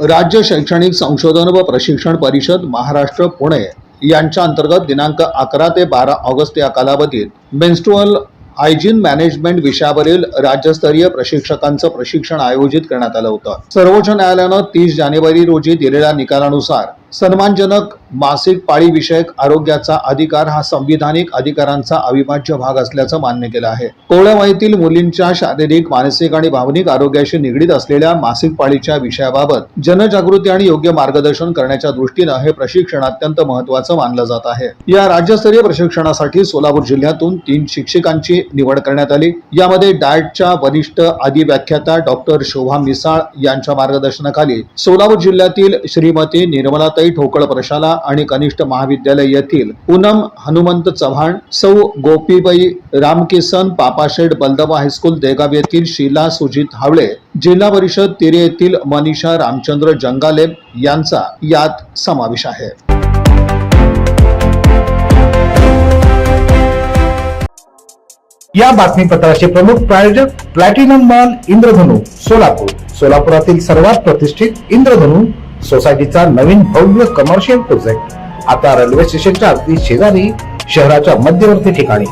राज्य शैक्षणिक संशोधन व प्रशिक्षण परिषद महाराष्ट्र पुणे यांच्या अंतर्गत दिनांक 11 ते 12 ऑगस्ट या कालावधीत मेन्स्ट्रुअल हायजीन मॅनेजमेंट विषयावरील राज्यस्तरीय प्रशिक्षकांचं प्रशिक्षण आयोजित करण्यात आलं होतं। सर्वोच्च न्यायालयानं 30 जानेवारी रोजी दिलेल्या निकालानुसार सन्मानजनक मासिक पाळी विषयक आरोग्याचा अधिकार हा संविधानिक अधिकारांचा अविभाज्य भाग असल्याचं मान्य केलं आहे। कोवळ्या वयातील मुलींच्या शारीरिक, मानसिक आणि भावनिक आरोग्याशी निगडीत असलेल्या मासिक पाळीच्या विषयाबाबत जनजागृती आणि योग्य मार्गदर्शन करण्याच्या दृष्टीनं हे प्रशिक्षण अत्यंत महत्त्वाचं मानलं जात आहे। या राज्यस्तरीय प्रशिक्षणासाठी सोलापूर जिल्ह्यातून 3 शिक्षकांची निवड करण्यात आली। यामध्ये डाएटच्या वरिष्ठ अधिव्याख्याता डॉक्टर शोभा मिसाळ यांच्या मार्गदर्शनाखाली सोलापूर जिल्ह्यातील श्रीमती निर्मलाताई ठोकळ प्रशाला आणि कनिष्ठ महाविद्यालय येथील पूनम हनुमंत चव्हाण, सौ गोपीबाई रामकिसन, पापाशेठ बलदवा हायस्कूल देगाव येथील शीला सुजित हावळे, जिल्हा परिषद तिरे येथील मनीषा रामचंद्र जंगाले यांचा यात समावेश आहे। या बातमीपत्राचे प्रमुख प्रायोजक प्लॅटिनम मॉल इंद्रधनु सोलापूर। सोलापुरातील सर्वात प्रतिष्ठित इंद्रधनु सोसायटीचा नवीन भव्य कमर्शियल प्रोजेक्ट आता रेल्वे स्टेशनच्या अगदी शेजारी शहराच्या मध्यवर्ती ठिकाणी।